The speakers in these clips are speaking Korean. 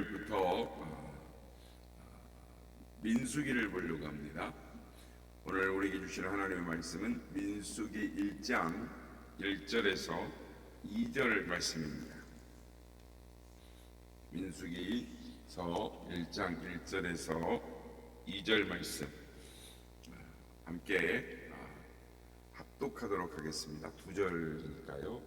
오늘부터 민수기를 보려고 합니다. 오늘 우리에게 주시는 하나님의 말씀은 민수기 1장 1절에서 2절 말씀입니다. 민수기서 1장 1절에서 2절 말씀 함께 합독하도록 하겠습니다. 두 절일까요?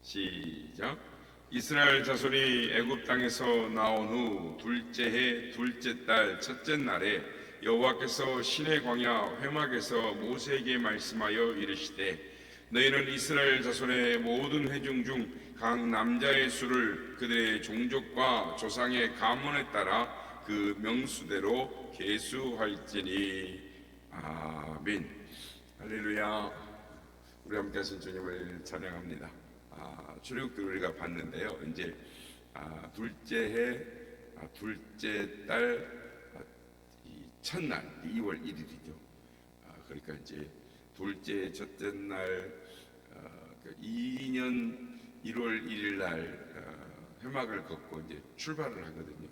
시작. 이스라엘 자손이 애굽 땅에서 나온 후 둘째 해 둘째 달 첫째 날에 여호와께서 시내 광야 회막에서 모세에게 말씀하여 이르시되 너희는 이스라엘 자손의 모든 회중 중 각 남자의 수를 그들의 종족과 조상의 가문에 따라 그 명수대로 계수할지니. 아멘. 할렐루야. 우리 함께 하신 주님을 찬양합니다. 출애굽기를 우리가 봤는데요. 이제 둘째 해 둘째 달 첫날 2월 1일이죠. 그러니까 이제 둘째 첫째 날 2년 1월 1일 날 회막을 걷고 이제 출발을 하거든요.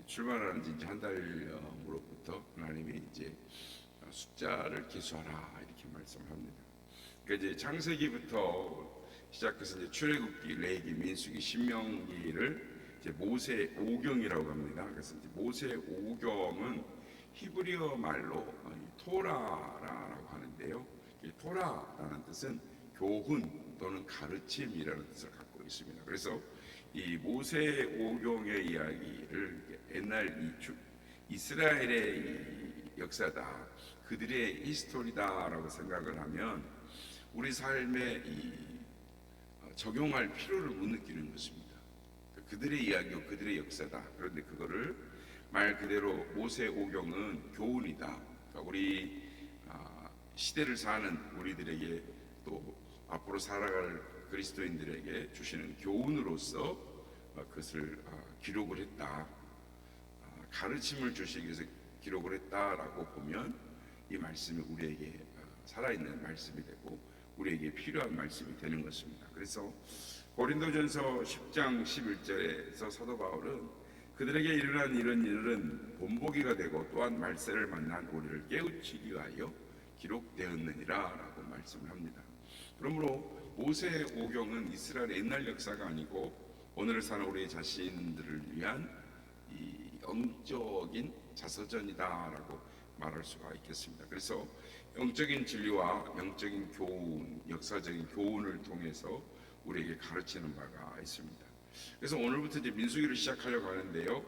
출발하는 지 이제 한 달 무렵부터 하나님이 이제 숫자를 계수하라 이렇게 말씀합니다. 그러니까 이제 창세기부터 시작해서 이제 출애굽기, 레위기, 민수기, 신명기를 이제 모세 오경이라고 합니다. 그래서 이제 모세 오경은 히브리어 말로 토라라고 하는데요. 이 토라라는 뜻은 교훈 또는 가르침이라는 뜻을 갖고 있습니다. 그래서 이 모세 오경의 이야기를 옛날 이스라엘의 이 역사다, 그들의 히스토리다라고 생각을 하면 우리 삶에 적용할 필요를 못 느끼는 것입니다. 그들의 이야기고 그들의 역사다. 그런데 그거를 말 그대로 모세 오경은 교훈이다. 그러니까 우리 시대를 사는 우리들에게 또 앞으로 살아갈 그리스도인들에게 주시는 교훈으로서 그것을 기록을 했다. 가르침을 주시기 위해서 기록을 했다라고 보면 이 말씀이 우리에게 살아있는 말씀이 되고 우리에게 필요한 말씀이 되는 것입니다. 그래서 고린도전서 10장 11절에서 사도 바울은 그들에게 일어난 이런 일은 본보기가 되고 또한 말세를 만난 우리를 깨우치기 위하여 기록되었느니라 라고 말씀을 합니다. 그러므로 모세 오경은 이스라엘의 옛날 역사가 아니고 오늘을 사는 우리 자신들을 위한 이 영적인 자서전이다라고 말할 수가 있겠습니다. 그래서 영적인 진리와 영적인 교훈, 역사적인 교훈을 통해서 우리에게 가르치는 바가 있습니다. 그래서 오늘부터 이제 민수기를 시작하려고 하는데요.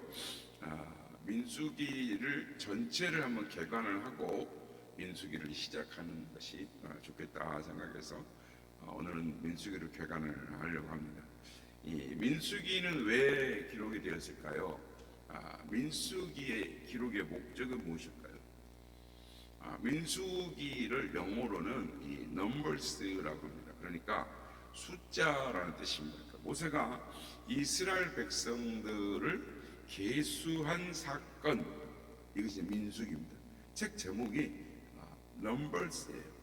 민수기를 전체를 한번 개관을 하고 민수기를 시작하는 것이 좋겠다 생각해서 오늘은 민수기를 개관을 하려고 합니다. 이 민수기는 왜 기록이 되었을까요? 민수기의 기록의 목적은 무엇일까요? 민수기를 영어로는 이 numbers라고 합니다. 그러니까 숫자라는 뜻입니다. 그러니까 모세가 이스라엘 백성들을 계수한 사건, 이것이 민수기입니다. 책 제목이 numbers예요.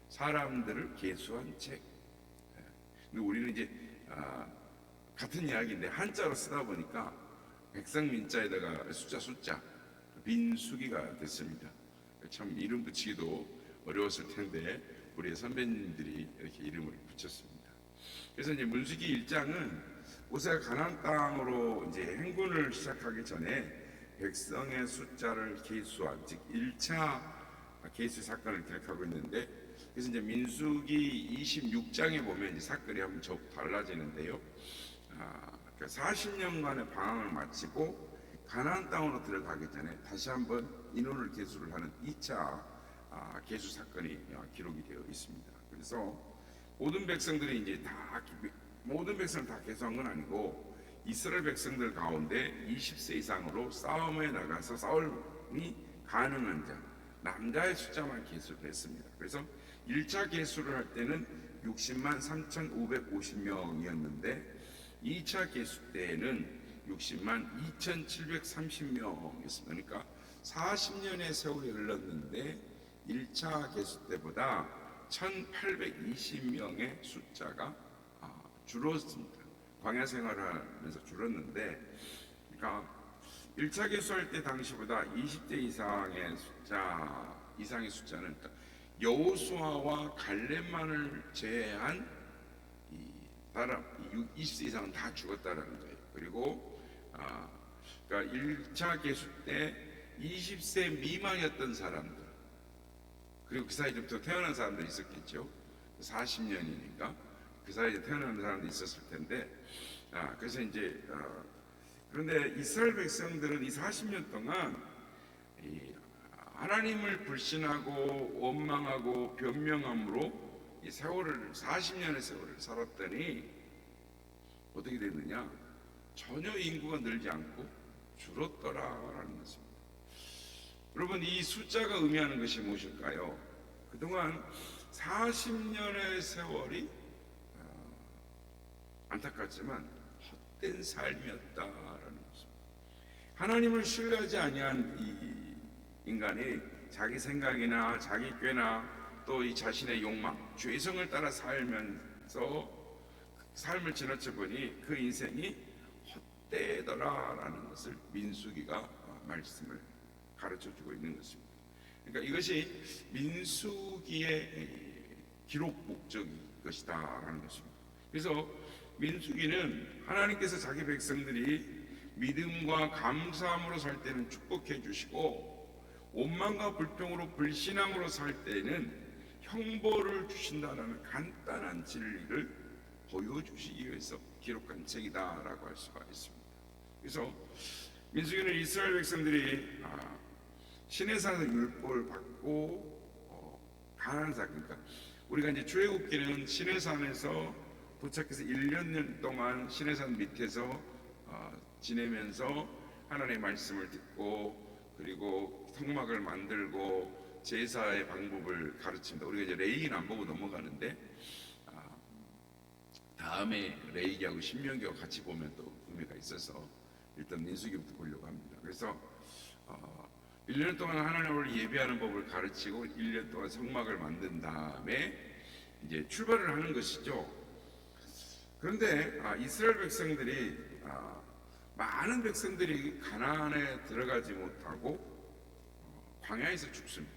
사람들을 계수한 책. 근데 우리는 이제 같은 이야기인데 한자로 쓰다 보니까 백성민자에다가 숫자 민수기가 됐습니다. 참 이름 붙이기도 어려웠을 텐데 우리의 선배님들이 이렇게 이름을 붙였습니다. 그래서 이제 민수기 1장은 모세가 가나안 땅으로 이제 행군을 시작하기 전에 백성의 숫자를 계수한, 즉 1차 계수 사건을 기록하고 있는데, 그래서 이제 민수기 26장에 보면 이 사건이 한번 좀 달라지는데요. 40년간의 방황을 마치고 가나안 땅으로 들어가기 전에 다시 한번 인원을 계수를 하는 2차 계수 사건이 기록이 되어 있습니다. 그래서 모든 백성들이 이제 모든 백성을 다 계수한 건 아니고 이스라엘 백성들 가운데 20세 이상으로 싸움에 나가서 싸움이 가능한 자, 남자의 숫자만 계수를 했습니다. 그래서 1차 계수를 할 때는 60만 3,550명이었는데 2차 계수 때에는 60만 2,730명이었습니다. 그러니까 40년의 세월이 흘렀는데 1차 계수 때보다 1,820명의 숫자가 줄었습니다. 광야 생활하면서 줄었는데, 그러니까 1차 개수할 때 당시보다 20대 이상의 숫자는, 그러니까 여호수아와 갈렙만을 제외한 이 사람 20세 이상은 다 죽었다라는 거예요. 그리고 그러니까 1차 개수 때 20세 미만이었던 사람들, 그리고 그 사이부터 태어난 사람들이 있었겠죠. 40년이니까 그 사이에 태어난 사람도 있었을 텐데, 그래서 이제 그런데 이스라엘 백성들은 이 40년 동안 이 하나님을 불신하고 원망하고 변명함으로 이 세월을 40년의 세월을 살았더니 어떻게 됐느냐? 전혀 인구가 늘지 않고 줄었더라라는 것입니다. 여러분, 이 숫자가 의미하는 것이 무엇일까요? 그동안 40년의 세월이 안타깝지만 헛된 삶이었다라는 것입니다. 하나님을 신뢰하지 아니한 이 인간이 자기 생각이나 자기 꾀나 또 이 자신의 욕망, 죄성을 따라 살면서 삶을 지나쳐 보니 그 인생이 헛되더라라는 것을 민수기가 말씀을 가르쳐주고 있는 것입니다. 그러니까 이것이 민수기의 기록 목적인 것이다라는 것입니다. 그래서 민수기는 하나님께서 자기 백성들이 믿음과 감사함으로 살 때는 축복해 주시고, 원망과 불평으로 불신앙으로 살 때는 형벌을 주신다는 간단한 진리를 보여주시기 위해서 기록한 책이다라고 할 수가 있습니다. 그래서 민수기는 이스라엘 백성들이 시내산에서 율법을 받고 가나안산, 그러니까 우리가 이제 출애굽기는 시내산에서 도착해서 1년 동안 시내산 밑에서 지내면서 하나님의 말씀을 듣고, 그리고 성막을 만들고 제사의 방법을 가르칩니다. 우리가 이제 레위기는 안 보고 넘어가는데 다음에 레위기하고 신명기하고 같이 보면 또 의미가 있어서 일단 민수기부터 보려고 합니다. 그래서 1년 동안 하나님을 예배하는 법을 가르치고 1년 동안 성막을 만든 다음에 이제 출발을 하는 것이죠. 그런데 이스라엘 백성들이 많은 백성들이 가나안에 들어가지 못하고 광야에서 죽습니다.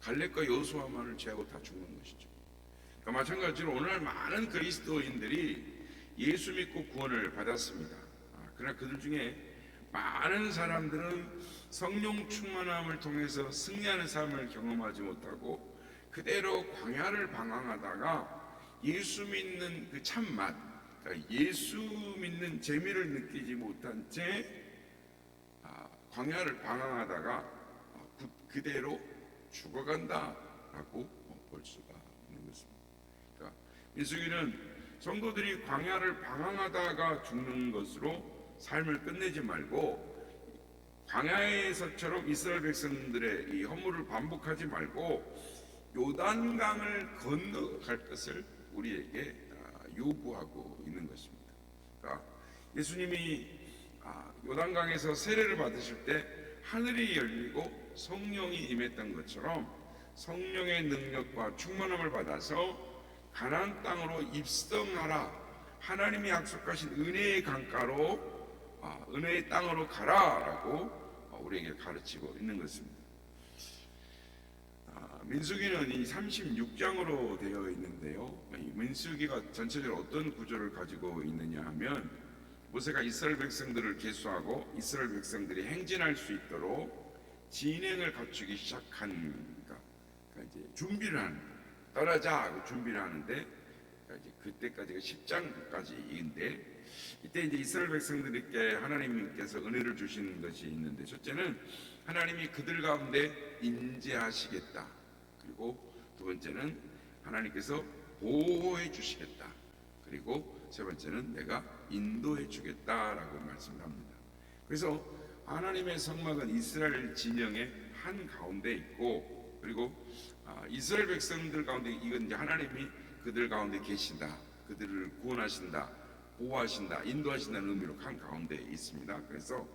갈렙과 여호수아만을 제하고 다 죽는 것이죠. 그러니까 마찬가지로 오늘날 많은 그리스도인들이 예수 믿고 구원을 받았습니다. 그러나 그들 중에 많은 사람들은 성령 충만함을 통해서 승리하는 삶을 경험하지 못하고 그대로 광야를 방황하다가 예수 믿는 그 참맛, 그러니까 예수 믿는 재미를 느끼지 못한 채 광야를 방황하다가 그대로 죽어간다라고 볼 수가 있는 것입니다. 그러니까 민수기는 성도들이 광야를 방황하다가 죽는 것으로 삶을 끝내지 말고, 광야에서처럼 이스라엘 백성들의 이 허물을 반복하지 말고 요단강을 건너갈 것을 우리에게 요구하고 있는 것입니다. 그러니까 예수님이 요단강에서 세례를 받으실 때 하늘이 열리고 성령이 임했던 것처럼 성령의 능력과 충만함을 받아서 가나안 땅으로 입성하라, 하나님이 약속하신 은혜의 강가로 은혜의 땅으로 가라라고 우리에게 가르치고 있는 것입니다. 민수기는 이 36장으로 되어 있는데요. 이 민수기가 전체적으로 어떤 구조를 가지고 있느냐 하면, 모세가 이스라엘 백성들을 계수하고 이스라엘 백성들이 행진할 수 있도록 진행을 갖추기 시작하니까 이제 준비를 하는, 떠나자 하고 준비를 하는데, 그러니까 이제 그때까지가 10장까지인데, 이때 이제 이스라엘 백성들에게 하나님께서 은혜를 주시는 것이 있는데, 첫째는 하나님이 그들 가운데 임재하시겠다. 그리고 두 번째는 하나님께서 보호해 주시겠다. 그리고 세 번째는 내가 인도해 주겠다라고 말씀을 합니다. 그래서 하나님의 성막은 이스라엘 진영의 한 가운데 있고, 그리고 이스라엘 백성들 가운데 이건 이제 하나님이 그들 가운데 계신다, 그들을 구원하신다, 보호하신다, 인도하신다는 의미로 한 가운데 있습니다. 그래서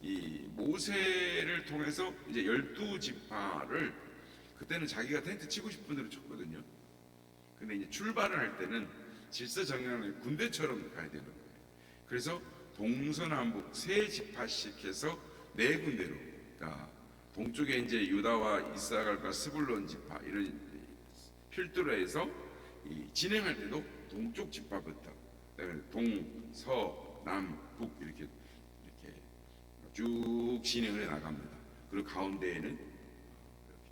이 모세를 통해서 이제 12지파를, 그때는 자기가 텐트 치고 싶은 대로 쳤거든요. 근데 이제 출발을 할 때는 질서 정연한 군대처럼 가야 되는 거예요. 그래서 동서남북 세 지파씩 해서 네 군데로, 그러니까 동쪽에 이제 유다와 이스라엘과 스불론 지파 이런 필두로 해서 진행할 때도 동쪽 지파부터 동, 서, 남, 북 이렇게 쭉 진행을 해 나갑니다. 그리고 가운데에는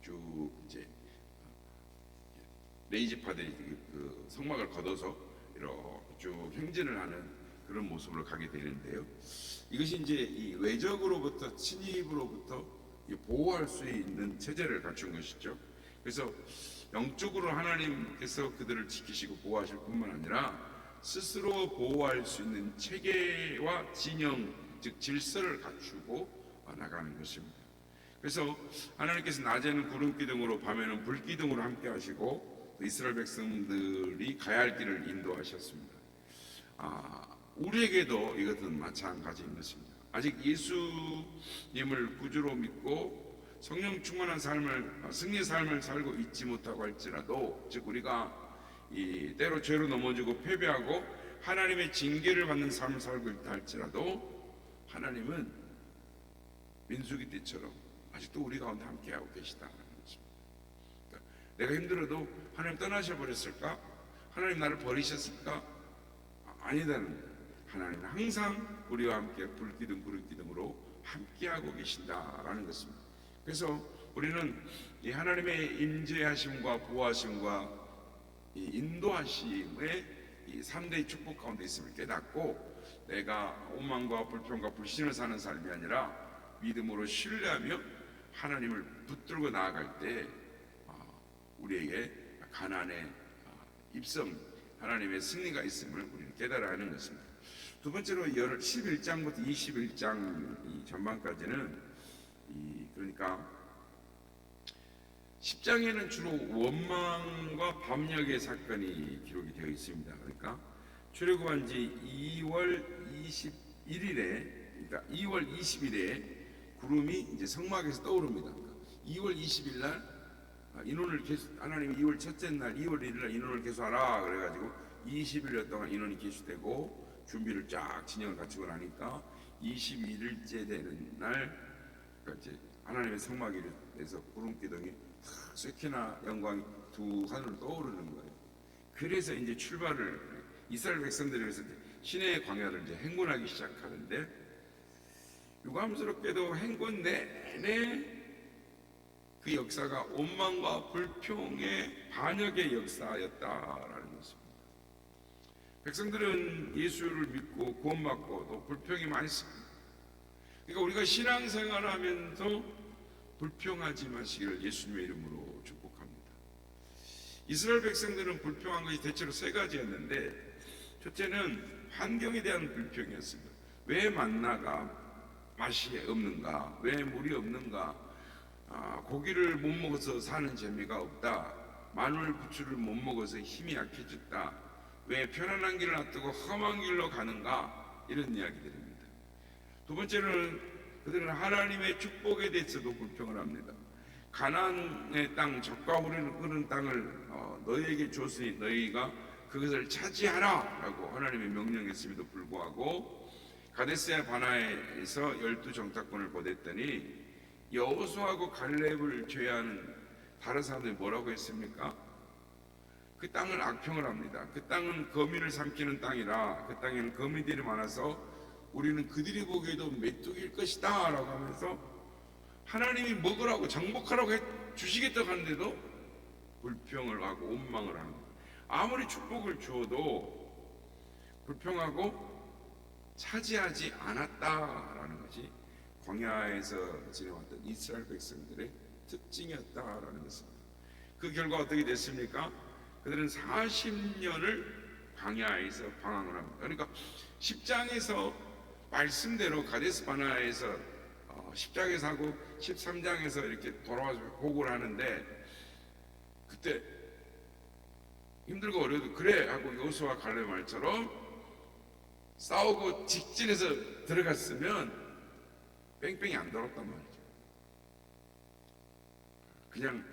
쭉 이제 레이지파들이 그 성막을 걷어서 이렇게 쭉 행진을 하는 그런 모습으로 가게 되는데요. 이것이 이제 이 외적으로부터 침입으로부터 보호할 수 있는 체제를 갖춘 것이죠. 그래서 영적으로 하나님께서 그들을 지키시고 보호하실 뿐만 아니라 스스로 보호할 수 있는 체계와 진영, 즉 질서를 갖추고 나가는 것입니다. 그래서 하나님께서 낮에는 구름 기둥으로 밤에는 불 기둥으로 함께 하시고 이스라엘 백성들이 가야 할 길을 인도하셨습니다. 우리에게도 이것은 마찬가지인 것입니다. 아직 예수님을 구주로 믿고 성령 충만한 삶을, 승리의 삶을 살고 있지 못하고 할지라도, 즉 우리가 때로 죄로 넘어지고 패배하고 하나님의 징계를 받는 삶을 살고 있다 할지라도 하나님은 민수기 때처럼 아직도 우리 가운데 함께하고 계시다는 것입니다. 그러니까 내가 힘들어도 하나님 떠나셔 버렸을까? 하나님 나를 버리셨을까? 아니다는 거예요. 하나님은 항상 우리와 함께 불기둥 구름기둥으로 함께하고 계신다라는 것입니다. 그래서 우리는 이 하나님의 임재하심과 보호하심과 이 인도하심의 이 3대의 축복 가운데 있음을 깨닫고 내가 오만과 불평과 불신을 사는 삶이 아니라 믿음으로 신뢰하며 하나님을 붙들고 나아갈 때 우리에게 가나안의 입성, 하나님의 승리가 있음을 우리는 깨달아야 하는 것입니다. 두 번째로 11장부터 21장 전반까지는 그러니까 10장에는 주로 원망과 반역의 사건이 기록이 되어 있습니다. 그러니까 출애굽한 지 2월 21일에, 그러니까 2월 20일에 구름이 이제 성막에서 떠오릅니다. 그러니까 2월 20일 날 인원을 계속, 하나님이 2월 첫째 날 2월 1일 날 인원을 계속하라 그래가지고 20일 동안 인원이 계속되고 준비를 쫙 진영을 갖추고 나니까 21일째 되는 날, 그러니까 이제 하나님의 성막에서 구름 기둥이 쇠키나 영광이 두 하늘로 떠오르는 거예요. 그래서 이제 출발을 이스라엘 백성들이 그래서 시내의 광야를 이제 행군하기 시작하는데, 유감스럽게도 행군 내내 그 역사가 원망과 불평의 반역의 역사였다라는 것입니다. 백성들은 예수를 믿고 구원받고 또 불평이 많습니다. 그러니까 우리가 신앙생활을 하면서 불평하지 마시기를 예수님의 이름으로 축복합니다. 이스라엘 백성들은 불평한 것이 대체로 세 가지였는데, 첫째는 환경에 대한 불평이었습니다. 왜 만나가 맛이 없는가? 왜 물이 없는가? 고기를 못 먹어서 사는 재미가 없다. 마늘 부추를 못 먹어서 힘이 약해졌다. 왜 편안한 길을 놔두고 험한 길로 가는가? 이런 이야기들입니다. 두 번째는 그들은 하나님의 축복에 대해서도 불평을 합니다. 가나안의 땅, 젖과 흐르는 땅을 너희에게 줬으니 너희가 그것을 차지하라 라고 하나님의 명령했음에도 불구하고 가데스 바나에서 12정탐꾼을 보냈더니 여호수아하고 갈렙을 제외하는 다른 사람들이 뭐라고 했습니까? 그 땅을 악평을 합니다. 그 땅은 거미를 삼키는 땅이라 그 땅에는 거미들이 많아서 우리는 그들이 보기에도 메뚜기일 것이다 라고 하면서 하나님이 먹으라고 정복하라고 주시겠다고 하는데도 불평을 하고 원망을 하는 거예요. 아무리 축복을 주어도 불평하고 차지하지 않았다라는 것이 광야에서 지내왔던 이스라엘 백성들의 특징이었다라는 것입니다. 그 결과 어떻게 됐습니까? 그들은 40년을 광야에서 방황을 합니다. 그러니까 10장에서 말씀대로 가데스 바나에서 10장에서 하고 13장에서 이렇게 돌아와서 보고를 하는데, 그때 힘들고 어려도 그래 하고 여호수아 갈렙 말처럼 싸우고 직진해서 들어갔으면 뺑뺑이 안 돌았단 말이죠. 그냥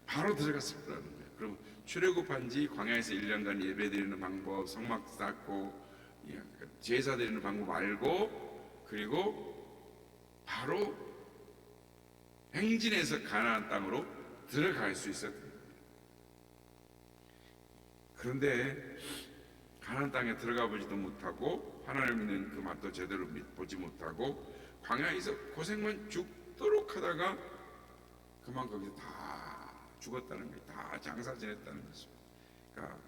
바로 들어갔을 거라는 거예요. 그럼 출애굽한 지 광야에서 1년간 예배드리는 방법, 성막 쌓고 제사 드리는 방법 알고, 그리고 바로 행진해서 가나안 땅으로 들어갈 수 있었던 거예요. 그런데 가나안 땅에 들어가 보지도 못하고 하나님 믿는 그 맛도 제대로 보지 못하고 광야에서 고생만 죽도록 하다가 그만 거기서 다 죽었다는 거예요. 다 장사 지냈다는 것입니다. 그러니까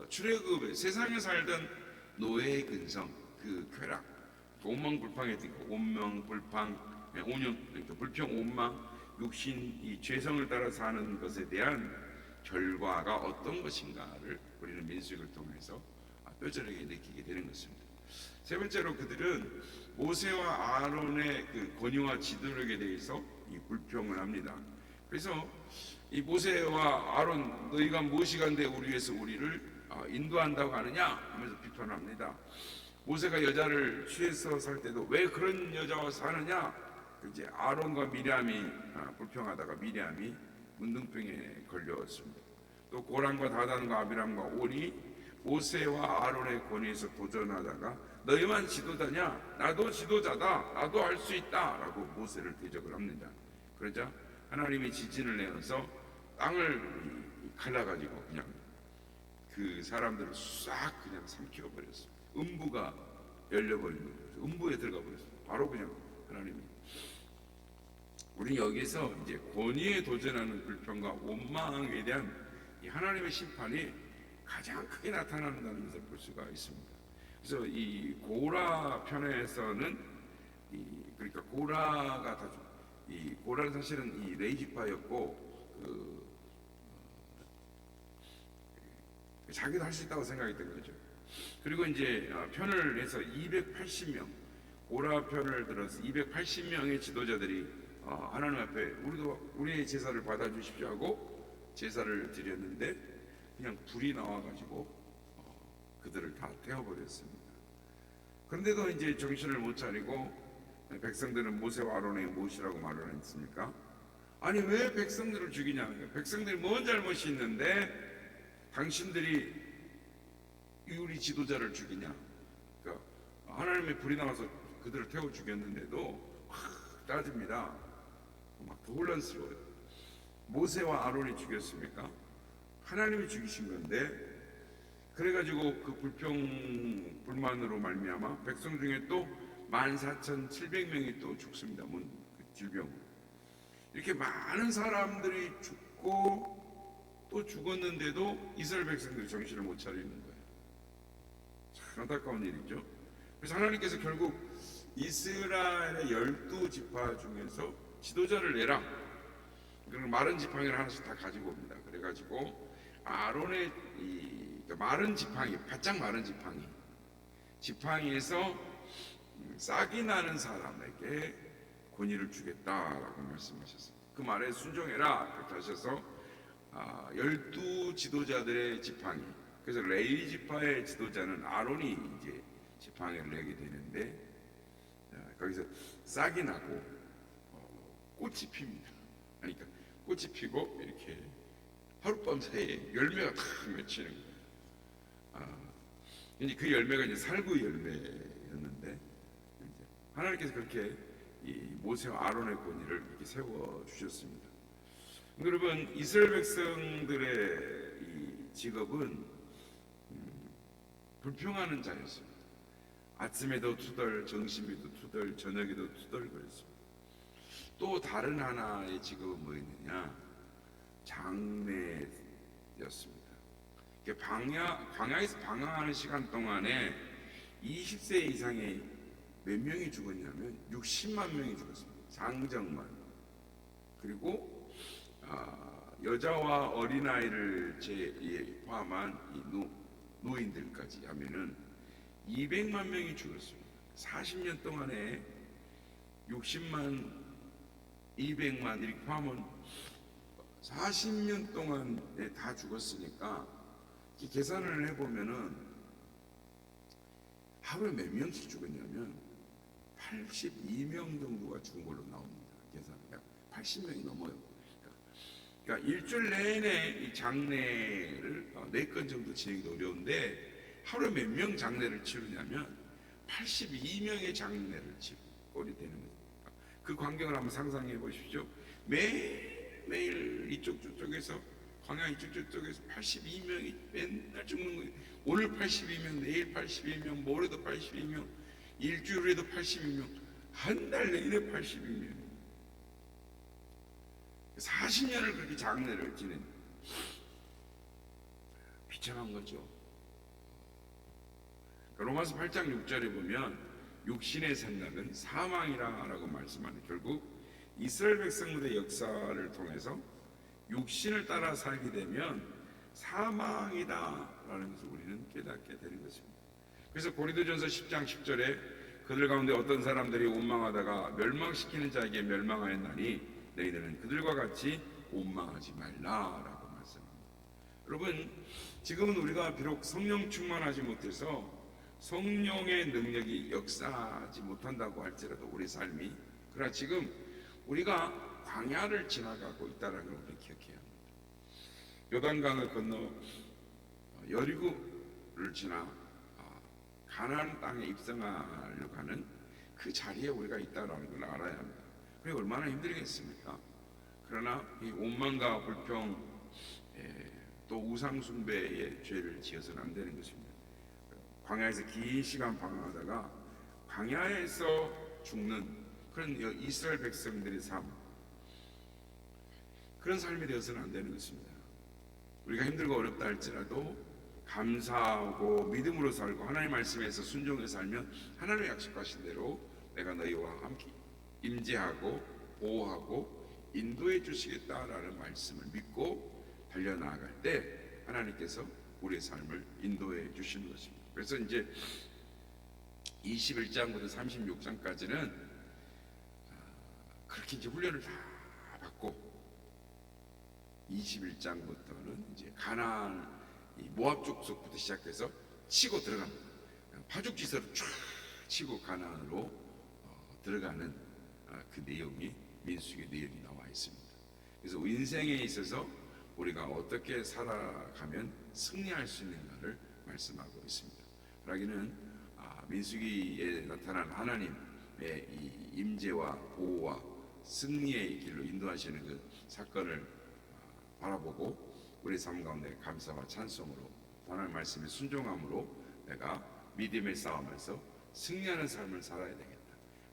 출애굽에 세상에 살던 노예의 근성, 그 쾌락, 온망불팡했으니까 온망불팡, 그러니까 불평, 온망, 육신, 이 죄성을 따라 사는 것에 대한 결과가 어떤 것인가를 우리는 민수기를 통해서 뼈저리게 느끼게 되는 것입니다. 세 번째로 그들은 모세와 아론의 그 권위와 지도력에 대해서 이 불평을 합니다. 그래서 이 모세와 아론, 너희가 무엇이간데 우리 위해서 우리를 인도한다고 하느냐 하면서 비판합니다. 모세가 여자를 취해서 살 때도 왜 그런 여자와 사느냐, 이제 아론과 미리암이 불평하다가 미리암이 문둥병에 걸렸습니다. 또 고란과 다단과 아비람과 온이 모세와 아론의 권위에서 도전하다가 너희만 지도자냐? 나도 지도자다. 나도 할 수 있다. 라고 모세를 대적을 합니다. 그러자 하나님이 지진을 내어서 땅을 갈라가지고 그냥 그 사람들을 싹 그냥 삼켜 버렸어요. 음부가 열려버린 거죠. 음부에 들어가 버렸어요. 바로 그냥 하나님이. 우리 여기서 이제 권위에 도전하는 불평과 원망에 대한 이 하나님의 심판이 가장 크게 나타난다는 것을 볼 수가 있습니다. 그래서 이 고라 편에서는 그러니까 고라가 이 고라는 사실은 이 레이지파였고 자기도 할 수 있다고 생각했던 거죠. 그리고 이제 편을 해서 280명 고라 편을 들어서 280명의 지도자들이 하나님 앞에 우리도 우리의 제사를 받아주십시오 하고 제사를 드렸는데 그냥 불이 나와가지고 그들을 다 태워버렸습니다. 그런데도 이제 정신을 못 차리고 백성들은 모세와 아론의 무엇이라고 말을 했습니까? 아니 왜 백성들을 죽이냐는 거예요. 백성들이 뭔 잘못이 있는데 당신들이 우리 지도자를 죽이냐? 그러니까 하나님의 불이 나와서 그들을 태워 죽였는데도 확 따집니다. 막 더 혼란스러워요. 모세와 아론이 죽였습니까? 하나님이 죽이신 건데, 그래가지고 그 불만으로 말미암아 백성 중에 또 14,700명이 또 죽습니다. 질병. 이렇게 많은 사람들이 죽고 또 죽었는데도 이스라엘 백성들이 정신을 못 차리는 거예요. 참 안타까운 일이죠. 그래서 하나님께서 결국 이스라엘의 12지파 중에서 지도자를 내라. 그리고 마른 지팡이를 하나씩 다 가지고 옵니다. 그래가지고 아론의 마른 지팡이, 바짝 마른 지팡이에서 싹이 나는 사람에게 권위를 주겠다라고 말씀하셨어요. 그 말에 순종해라 그렇게 하셔서 12 지도자들의 지팡이, 그래서 레위 지파의 지도자는 아론이 이제 지팡이를 내게 되는데 거기서 싹이 나고 꽃이 핍니다. 그러니까 꽃이 피고 이렇게 하룻밤 사이에 열매가 탁 맺히는 거예요. 이제 그 열매가 이제 살구 열매였는데 하나님께서 그렇게 이 모세와 아론의 권위를 이렇게 세워 주셨습니다. 여러분, 이스라엘 백성들의 이 직업은 불평하는 자였습니다. 아침에도 투덜, 점심에도 투덜, 저녁에도 투덜 그랬습니다. 또 다른 하나의 직업은 뭐였느냐? 장례였습니다. 광야에서 방황하는 시간 동안에 20세 이상의 몇 명이 죽었냐면 60만 명이 죽었습니다. 장정만. 그리고 여자와 어린아이를 포함한 이 노인들까지 하면은 200만 명이 죽었습니다. 40년 동안에 60만, 200만 이렇게 포함은 40년 동안에 다 죽었으니까 계산을 해보면은 하루에 몇 명씩 죽었냐면 82명 정도가 죽은 걸로 나옵니다. 계산 80명이 넘어요. 그러니까 일주일 내내 이 장례를 4건 정도 치르기 어려운데 하루에 몇 명 장례를 치르냐면 82명의 장례를 치르고 꼴이 되는 거예요. 그 광경을 한번 상상해 보십시오. 매일 이쪽 저쪽에서 광야 이쪽 저쪽에서 82명이 맨날 죽는 거예요. 오늘 82명, 내일 82명, 모레도 82명, 일주일에도 82명, 한 달 내내 82명. 40년을 그렇게 장례를 지낸 비참한 거죠. 로마서 8장 6절에 보면 육신의 생각은 사망이라고 말씀하는, 결국 이스라엘 백성들의 역사를 통해서 육신을 따라 살게 되면 사망이다라는 것을 우리는 깨닫게 되는 것입니다. 그래서 고린도전서 10장 10절에 그들 가운데 어떤 사람들이 원망하다가 멸망시키는 자에게 멸망하였나니 너희들은 그들과 같이 원망하지 말라라고 말씀합니다. 여러분, 지금은 우리가 비록 성령 충만하지 못해서 성령의 능력이 역사하지 못한다고 할지라도 우리 삶이, 그러나 지금 우리가 광야를 지나가고 있다는 걸 우리 기억해야 합니다. 요단강을 건너 여리고를 지나 가나안 땅에 입성하려고 하는 그 자리에 우리가 있다는 걸 알아야 합니다. 그게 얼마나 힘들겠습니까? 그러나 이 원망과 불평, 또 우상 숭배의 죄를 지어서는 안 되는 것입니다. 광야에서 긴 시간 방황하다가 광야에서 죽는 그런 이스라엘 백성들의 삶, 그런 삶이 되어서는 안 되는 것입니다. 우리가 힘들고 어렵다 할지라도 감사하고 믿음으로 살고 하나님 말씀에서 순종해 살면 하나님의 약속하신 대로 내가 너희와 함께 임재하고 보호하고 인도해 주시겠다라는 말씀을 믿고 달려나갈 때 하나님께서 우리의 삶을 인도해 주시는 것입니다. 그래서 이제 21장부터 36장까지는 그렇게 이제 훈련을 다 받고 21장부터는 이제 가나안 모압 족속부터 시작해서 치고 들어갑니다. 파죽지세로 쫙 치고 가나안으로 들어가는 그 내용이 민수기 내용이 나와 있습니다. 그래서 인생에 있어서 우리가 어떻게 살아가면 승리할 수 있는가를 말씀하고 있습니다. 그러기는 민수기에 나타난 하나님의 이 임재와 보호와 승리의 길로 인도하시는 그 사건을 바라보고 우리 삶 가운데 감사와 찬송으로 하나님 말씀에 순종함으로 내가 믿음의 싸움에서 승리하는 삶을 살아야 되겠다.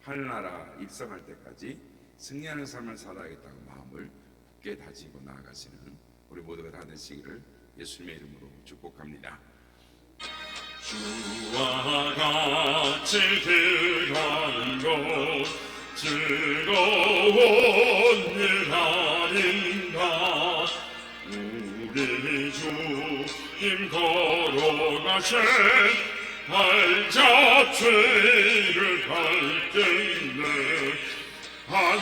하늘나라 입성할 때까지 승리하는 삶을 살아야겠다는 마음을 굳게 다지고 나아가시는 우리 모두가 다 되시기를 예수님의 이름으로 축복합니다. 주와 같이 길가는 것 즐거운 일 아닌가. 우리 주님 걸어가신 발자취를 밟겠네. 한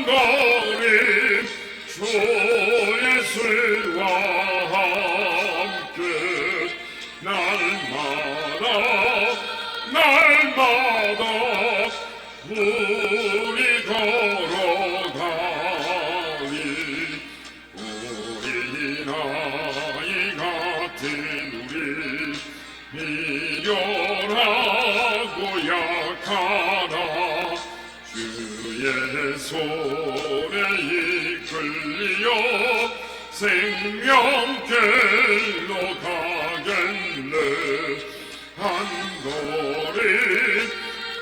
걸음 주 예수와 함께 날마다 우리 걸어가니. 우리 나이 같은 우리 미련하고 약하나 주의 손에 이끌려 생명길로 가겠네.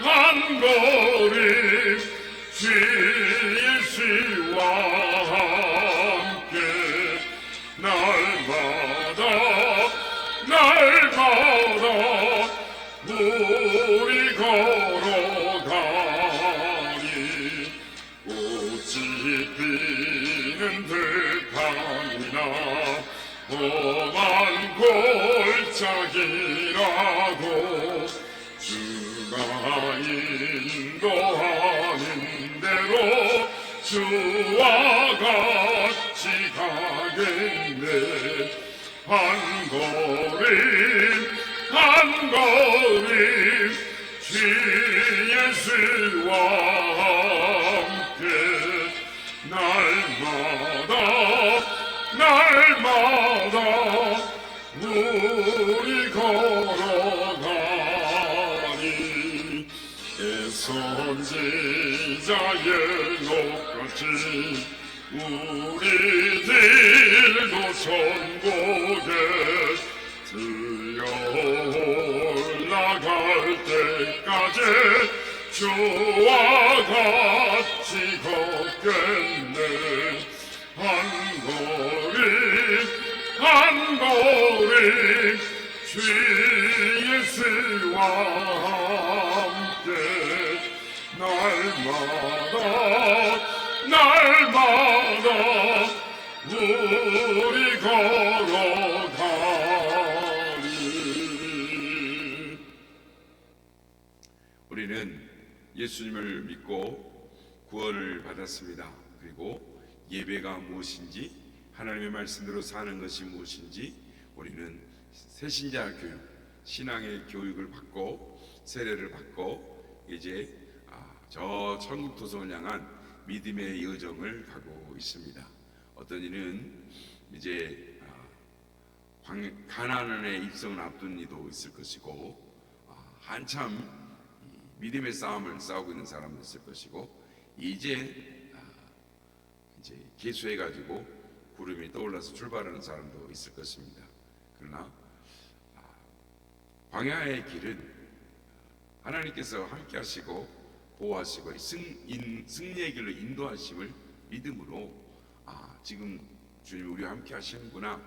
한 걸음 주 예수와 함께 날마다 우리 걸어가니. 꽃이 피는 들판이나 험한 골짜기라도 주가 인도하는 대로 주와 같이 가겠네. 한 걸음 주 예수와 함께 우리 걸어가니 선지자의 녹같이 우리들도 천국에 들려 올라갈 때까지 주와 같이 걷겠네. 한 걸음 주 예수와 함께 날마다 우리 걸어가리. 우리는 예수님을 믿고 구원을 받았습니다. 그리고 예배가 무엇인지, 하나님의 말씀대로 사는 것이 무엇인지 우리는 새신자 교육, 신앙의 교육을 받고 세례를 받고 이제 저 천국 도성을 향한 믿음의 여정을 가고 있습니다. 어떤 이는 이제 가나안의 입성을 앞둔 이도 있을 것이고, 한참 믿음의 싸움을 싸우고 있는 사람도 있을 것이고, 이제 개수해가지고 구름이 떠올라서 출발하는 사람도 있을 것입니다. 그러나 광야의 길은 하나님께서 함께 하시고 보호하시고 승리의 길로 인도하심을 믿음으로 지금 주님 우리와 함께 하시는구나,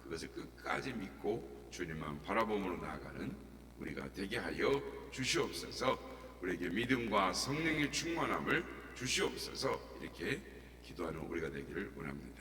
그것을 끝까지 믿고 주님만 바라봄으로 나아가는 우리가 되게 하여 주시옵소서. 우리에게 믿음과 성령의 충만함을 주시옵소서. 이렇게 기도하는 우리가 되기를 원합니다.